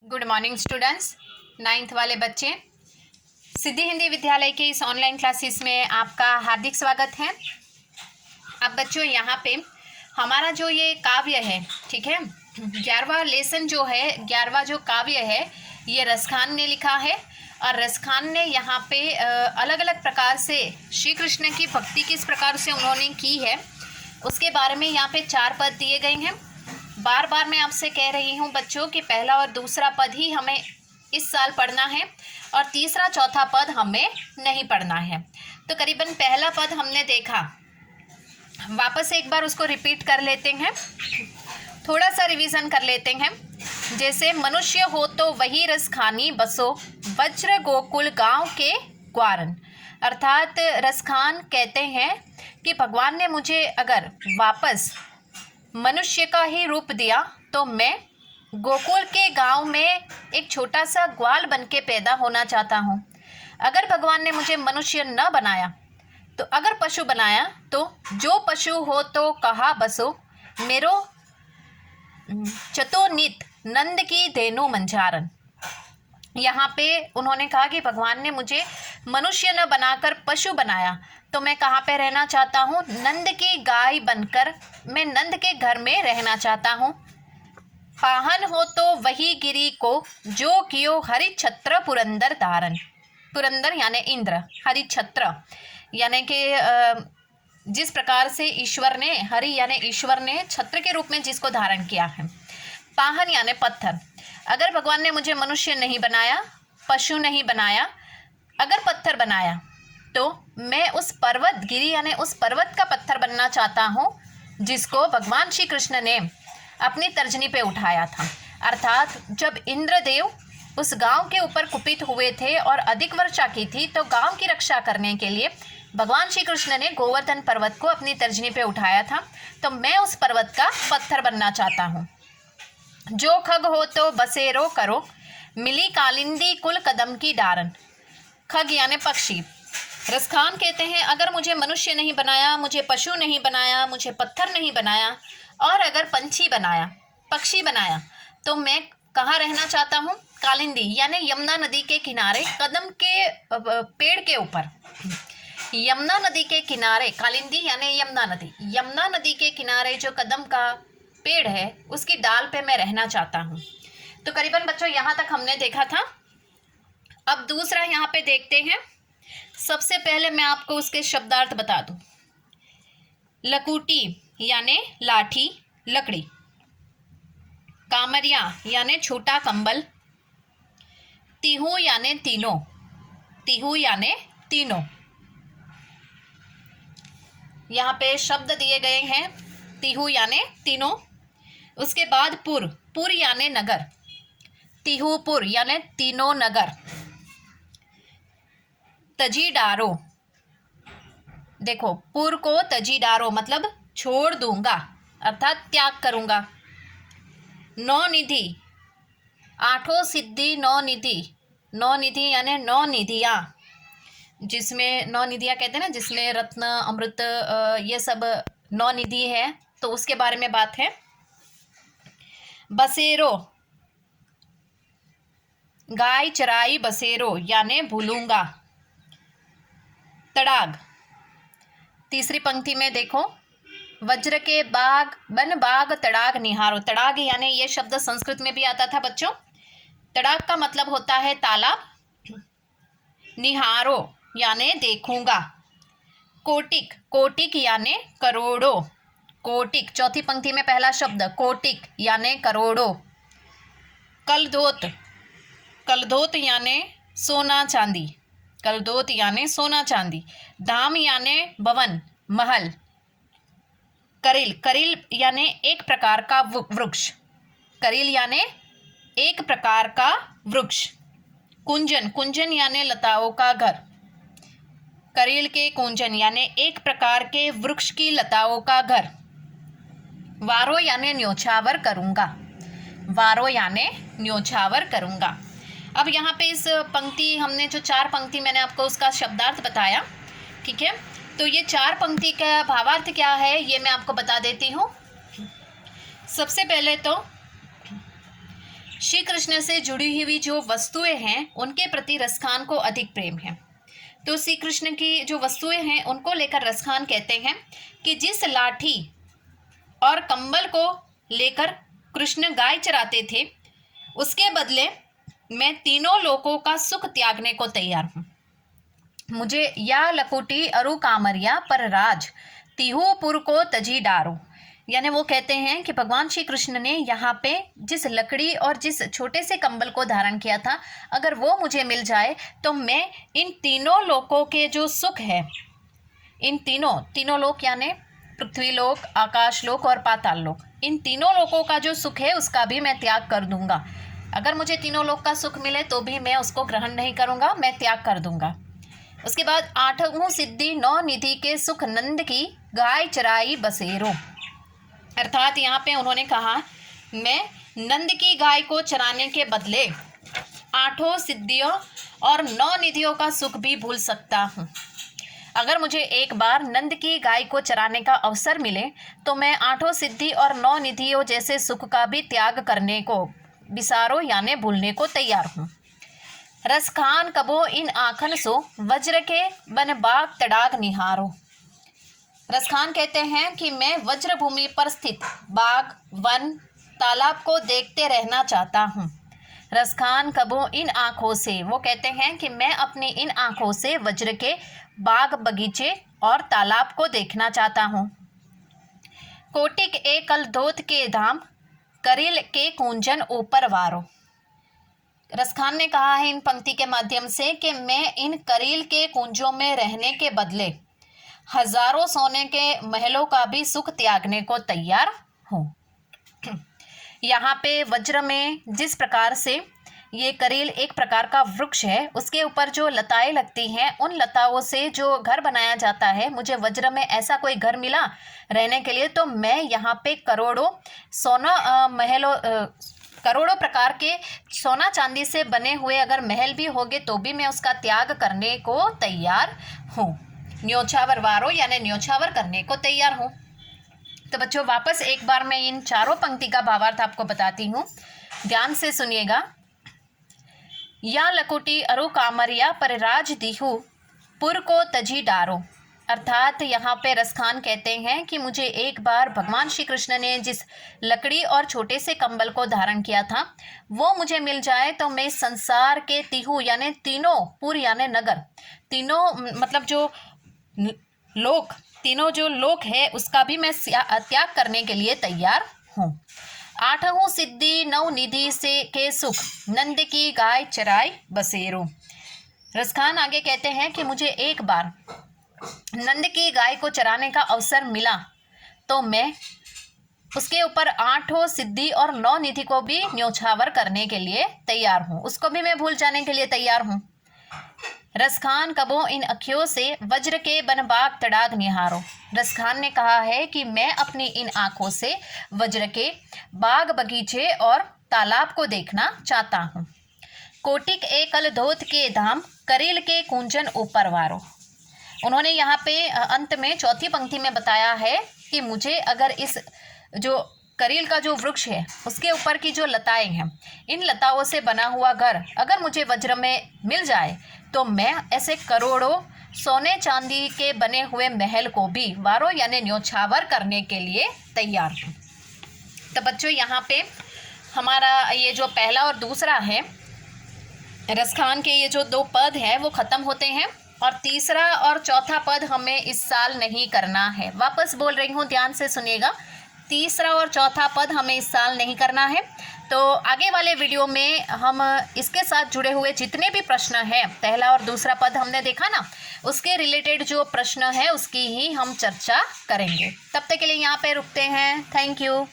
Good morning students. 9th वाले बच्चे, सिद्धि हिंदी विद्यालय के इस ऑनलाइन क्लासेस में आपका हार्दिक स्वागत है। अब बच्चों यहाँ पे हमारा जो ये काव्य है, ठीक है, 11वां लेसन जो है, 11वां जो काव्य है, ये रसखान ने लिखा है। और रसखान ने यहाँ पे अलग अलग प्रकार से श्री कृष्ण की भक्ति किस प्रकार से उन्होंने की है उसके बारे में यहाँ पे 4 पद दिए गए हैं। बार बार मैं आपसे कह रही हूँ बच्चों कि पहला और दूसरा पद ही हमें इस साल पढ़ना है और तीसरा चौथा पद हमें नहीं पढ़ना है। तो करीबन पहला पद हमने देखा, वापस एक बार उसको रिपीट कर लेते हैं, थोड़ा सा रिवीजन कर लेते हैं। जैसे मनुष्य हो तो वही रसखानी बसो, वज्र गोकुल गांव के ग्वारन। अर्थात रसखान कहते हैं कि भगवान ने मुझे अगर वापस मनुष्य का ही रूप दिया तो मैं गोकुल के गांव में एक छोटा सा ग्वाल बन के पैदा होना चाहता हूँ। अगर भगवान ने मुझे मनुष्य न बनाया तो अगर पशु बनाया तो जो पशु हो तो कहा बसो, मेरो चतुर्नित नंद की धेनु मंझारन। यहाँ पे उन्होंने कहा कि भगवान ने मुझे मनुष्य न बनाकर पशु बनाया तो मैं कहाँ पे रहना चाहता हूँ, नंद की गाय बनकर मैं नंद के घर में रहना चाहता हूँ। पाहन हो तो वही गिरी को जो कियो हरि छत्र पुरंदर धारन। पुरंदर यानी इंद्र, हरि छत्र यानी कि जिस प्रकार से ईश्वर ने, हरि यानी ईश्वर ने छत्र के रूप में जिसको धारण किया है। पाहन यानी पत्थर। अगर भगवान ने मुझे मनुष्य नहीं बनाया, पशु नहीं बनाया, अगर पत्थर बनाया तो मैं उस पर्वत गिरी यानी उस पर्वत का पत्थर बनना चाहता हूँ जिसको भगवान श्री कृष्ण ने अपनी तर्जनी पे उठाया था। अर्थात जब इंद्रदेव उस गांव के ऊपर कुपित हुए थे और अधिक वर्षा की थी तो गांव की रक्षा करने के लिए भगवान श्री कृष्ण ने गोवर्धन पर्वत को अपनी तर्जनी पे उठाया था। तो मैं उस पर्वत का पत्थर बनना चाहता हूँ। जो खग हो तो बसेरो करो, मिली कालिंदी कुल कदम की डारन। खग यानी पक्षी। रसखान कहते हैं अगर मुझे मनुष्य नहीं बनाया, मुझे पशु नहीं बनाया, मुझे पत्थर नहीं बनाया और अगर पंछी बनाया, पक्षी बनाया तो मैं कहाँ रहना चाहता हूँ, कालिंदी यानी यमुना नदी के किनारे, कदम के पेड़ के ऊपर। यमुना नदी के किनारे, कालिंदी यानी यमुना नदी, यमुना नदी के किनारे जो कदम का पेड़ है उसकी डाल पे मैं रहना चाहता हूँ। तो करीबन बच्चों यहाँ तक हमने देखा था। अब दूसरा यहाँ पे देखते हैं। सबसे पहले मैं आपको उसके शब्दार्थ बता दूं। लकुटी यानी लाठी, लकड़ी। कामरिया यानी छोटा कंबल। तिहु यानी तीनों, तिहु यानी तीनों। यहाँ पे शब्द दिए गए हैं, तिहु यानी तीनों। उसके बाद पुर, पुर यानी नगर, तिहुपुर यानी तीनों नगर। तजी डारो, देखो पुर को तजी डारो मतलब छोड़ दूंगा, अर्थात त्याग करूंगा। नौ निधि, आठों सिद्धि नौ निधि, नौ निधि यानी 9 निधियाँ, जिसमें 9 निधियाँ कहते हैं ना, जिसमें रत्न अमृत ये सब 9 निधि है, तो उसके बारे में बात है। बसेरो, गाय चराई बसेरो यानी भूलूंगा। तड़ाग, तीसरी पंक्ति में देखो, वज्र के बाग बन बाग तड़ाग निहारो। तड़ाग यानी ये शब्द संस्कृत में भी आता था बच्चों। तड़ाग का मतलब होता है तालाब। निहारो यानी देखूंगा। कोटिक, कोटिक यानी करोड़ों, कोटिक चौथी पंक्ति में पहला शब्द कोटिक यानी करोड़ों। कलधोत, कलधोत यानी सोना चांदी, कलधोत यानी सोना चांदी। धाम यानी भवन, महल। करिल, करिल यानी एक प्रकार का वृक्ष, करिल यानी एक प्रकार का वृक्ष। कुंजन, कुंजन यानी लताओं का घर, करिल के कुंजन यानी एक प्रकार के वृक्ष की लताओं का घर। वारो यानी न्योछावर करूंगा, वारो यानी न्योछावर करूंगा। अब यहाँ पे इस पंक्ति, हमने जो 4 पंक्ति मैंने आपको उसका शब्दार्थ बताया, ठीक है। तो ये 4 पंक्ति का भावार्थ क्या है ये मैं आपको बता देती हूँ। सबसे पहले तो श्री कृष्ण से जुड़ी हुई जो वस्तुएं हैं उनके प्रति रसखान को अधिक प्रेम है। तो श्री कृष्ण की जो वस्तुएं हैं उनको लेकर रसखान कहते हैं कि जिस लाठी और कंबल को लेकर कृष्ण गाय चराते थे उसके बदले मैं तीनों लोकों का सुख त्यागने को तैयार हूँ। मुझे या लकुटी अरु कामरिया पर राज तिहुपुर को तजी डारो। यानी वो कहते हैं कि भगवान श्री कृष्ण ने यहाँ पे जिस लकड़ी और जिस छोटे से कंबल को धारण किया था, अगर वो मुझे मिल जाए तो मैं इन तीनों लोकों के जो सुख है, इन तीनों लोक यानी पृथ्वी लोक, आकाश लोक और पाताल लोक, इन तीनों लोकों का जो सुख है उसका भी मैं त्याग कर दूंगा। अगर मुझे तीनों लोक का सुख मिले तो भी मैं उसको ग्रहण नहीं करूंगा, मैं त्याग कर दूंगा। उसके बाद 8 सिद्धि 9 निधि के सुख नंद की गाय चराई बसेरो। अर्थात यहाँ पे उन्होंने कहा मैं नंद की गाय को चराने के बदले 8 सिद्धियों और 9 निधियों का सुख भी भूल सकता हूँ। अगर मुझे एक बार नंद की गाय को चराने का अवसर मिले तो मैं 8 सिद्धि और 9 निधियों जैसे सुख का भी त्याग करने को बिसारो यानी भूलने को तैयार हूँ। रसखान कबो इन आखन सो वज्र के बन बाग तड़ाग निहारो। रसखान कहते हैं कि मैं वज्र भूमि पर स्थित बाग, वन, तालाब को देखते रहना चाहता हूँ। रसखान कबो इन आँखों से, वो कहते हैं कि मैं अपनी इन आँखों से वज्र के बाग, बगीचे और तालाब को देखना चाहता हूँ। कोटिक एकल धोत के धाम करिल के कुंजन ऊपर वारो। रसखान ने कहा है इन पंक्ति के माध्यम से कि मैं इन करील के कुंजों में रहने के बदले हजारों सोने के महलों का भी सुख त्यागने को तैयार हूँ। यहाँ पे वज्र में जिस प्रकार से ये करील एक प्रकार का वृक्ष है, उसके ऊपर जो लताएं लगती हैं, उन लताओं से जो घर बनाया जाता है, मुझे वज्र में ऐसा कोई घर मिला रहने के लिए तो मैं यहाँ पे करोड़ों प्रकार के सोना चांदी से बने हुए अगर महल भी होंगे तो भी मैं उसका त्याग करने को तैयार हूँ। न्योछावर वारो यानी न्योछावर करने को तैयार हूँ। तो बच्चों वापस एक बार मैं इन चारों पंक्ति का भावार्थ आपको बताती हूँ, ध्यान से सुनिएगा। या लकुटी अरु कामरिया पर राज दिहु पुर को तजी डारो। अर्थात यहाँ पे रसखान कहते हैं कि मुझे एक बार भगवान श्री कृष्ण ने जिस लकड़ी और छोटे से कंबल को धारण किया था वो मुझे मिल जाए तो मैं संसार के तिहु यानी तीनों, पुर यानी नगर, तीनों मतलब जो लोक, तीनों जो लोक है उसका भी मैं त्याग करने के लिए तैयार हूँ। 8 सिद्धि 9 निधि से के सुख नंद की गाय चराई बसेरो। रसखान आगे कहते हैं कि मुझे एक बार नंद की गाय को चराने का अवसर मिला तो मैं उसके ऊपर 8 सिद्धि और 9 निधि को भी न्योछावर करने के लिए तैयार हूँ, उसको भी मैं भूल जाने के लिए तैयार हूँ। रसखान कबो इन अखियों से वज्र के बन बाग तड़ाग निहारो। रसखान ने कहा है कि मैं अपनी इन आंखों से वज्र के बाग, बगीचे और तालाब को देखना चाहता हूँ। कोटिक एकल धोत के धाम करील के कुंजन ऊपर वारो। उन्होंने यहाँ पे अंत में चौथी पंक्ति में बताया है कि मुझे अगर इस जो करील का जो वृक्ष है उसके ऊपर की जो लताएं हैं, इन लताओं से बना हुआ घर अगर मुझे वज्र में मिल जाए तो मैं ऐसे करोड़ों सोने चांदी के बने हुए महल को भी वारो यानी न्योछावर करने के लिए तैयार हूँ। तो बच्चों यहाँ पे हमारा ये जो पहला और दूसरा है रसखान के ये जो 2 पद हैं वो ख़त्म होते हैं और तीसरा और चौथा पद हमें इस साल नहीं करना है। वापस बोल रही हूँ, ध्यान से सुनिएगा। तीसरा और चौथा पद हमें इस साल नहीं करना है। तो आगे वाले वीडियो में हम इसके साथ जुड़े हुए जितने भी प्रश्न हैं, पहला और दूसरा पद हमने देखा ना, उसके रिलेटेड जो प्रश्न है उसकी ही हम चर्चा करेंगे। तब तक के लिए यहाँ पे रुकते हैं। Thank you.